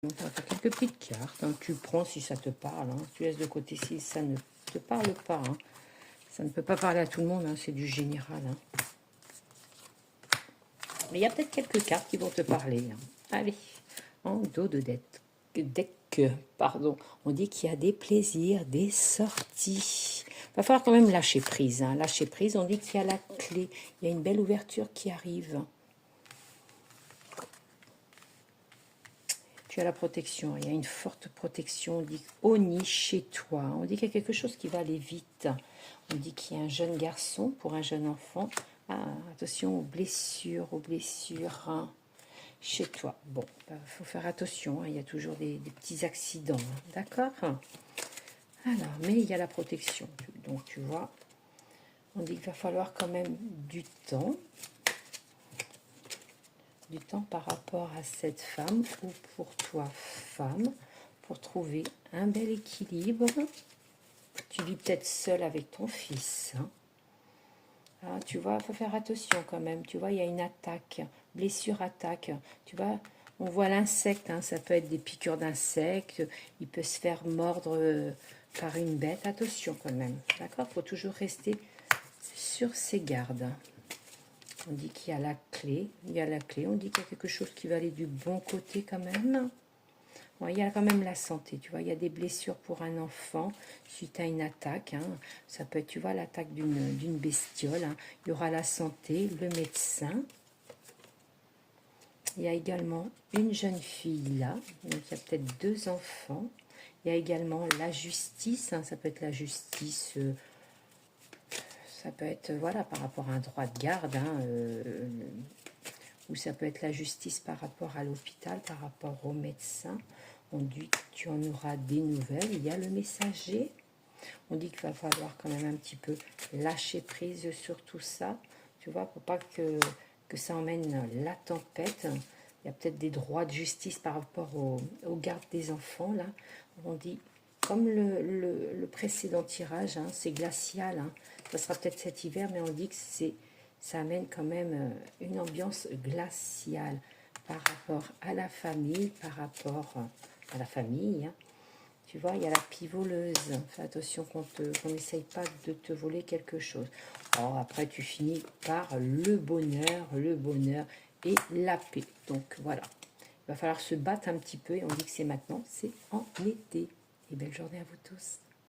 Donc, on va faire quelques petites cartes. Hein. Tu prends si ça te parle. Hein. Tu laisses de côté si ça ne te parle pas. Hein. Ça ne peut pas parler à tout le monde. Hein. C'est du général. Hein. Mais il y a peut-être quelques cartes qui vont te parler. Hein. Allez, en dos de deck, pardon. On dit qu'il y a des plaisirs, des sorties. Il va falloir quand même lâcher prise. Hein. Lâcher prise, on dit qu'il y a la clé. Il y a une belle ouverture qui arrive. Tu as la protection, il y a une forte protection, on dit Oni chez toi, on dit qu'il y a quelque chose qui va aller vite, on dit qu'il y a un jeune garçon pour un jeune enfant, attention aux blessures, hein, chez toi. Bon, faut faire attention, hein, il y a toujours des petits accidents, hein, d'accord? Alors, mais il y a la protection, donc tu vois, on dit qu'il va falloir quand même du temps par rapport à cette femme ou pour toi femme pour trouver un bel équilibre. Tu vis peut-être seul avec ton fils. Hein. Ah, tu vois, il faut faire attention quand même. Tu vois, il y a une attaque, blessure attaque. Tu vois, on voit l'insecte. Hein, ça peut être des piqûres d'insectes. Il peut se faire mordre par une bête. Attention quand même. D'accord, il faut toujours rester sur ses gardes. On dit qu'il y a la clé, on dit qu'il y a quelque chose qui va aller du bon côté quand même. Bon, il y a quand même la santé, tu vois, il y a des blessures pour un enfant suite à une attaque. Hein. Ça peut être, tu vois, l'attaque d'une bestiole. Hein. Il y aura la santé, le médecin. Il y a également une jeune fille là, donc il y a peut-être 2 enfants. Il y a également la justice, hein. Ça peut être la justice... ça peut être, voilà, par rapport à un droit de garde, hein, ou ça peut être la justice par rapport à l'hôpital, par rapport au médecin. On dit que tu en auras des nouvelles. Il y a le messager. On dit qu'il va falloir quand même un petit peu lâcher prise sur tout ça, tu vois, pour pas que ça emmène la tempête. Il y a peut-être des droits de justice par rapport aux gardes des enfants, là. On dit, comme le précédent tirage, hein, c'est glacial, hein. Ça sera peut-être cet hiver, mais on dit que ça amène quand même une ambiance glaciale par rapport à la famille, par rapport à la famille. Hein. Tu vois, il y a la pivoleuse. Fais attention qu'on n'essaye pas de te voler quelque chose. Alors après, tu finis par le bonheur et la paix. Donc voilà, il va falloir se battre un petit peu et on dit que c'est maintenant, c'est en été. Et belle journée à vous tous.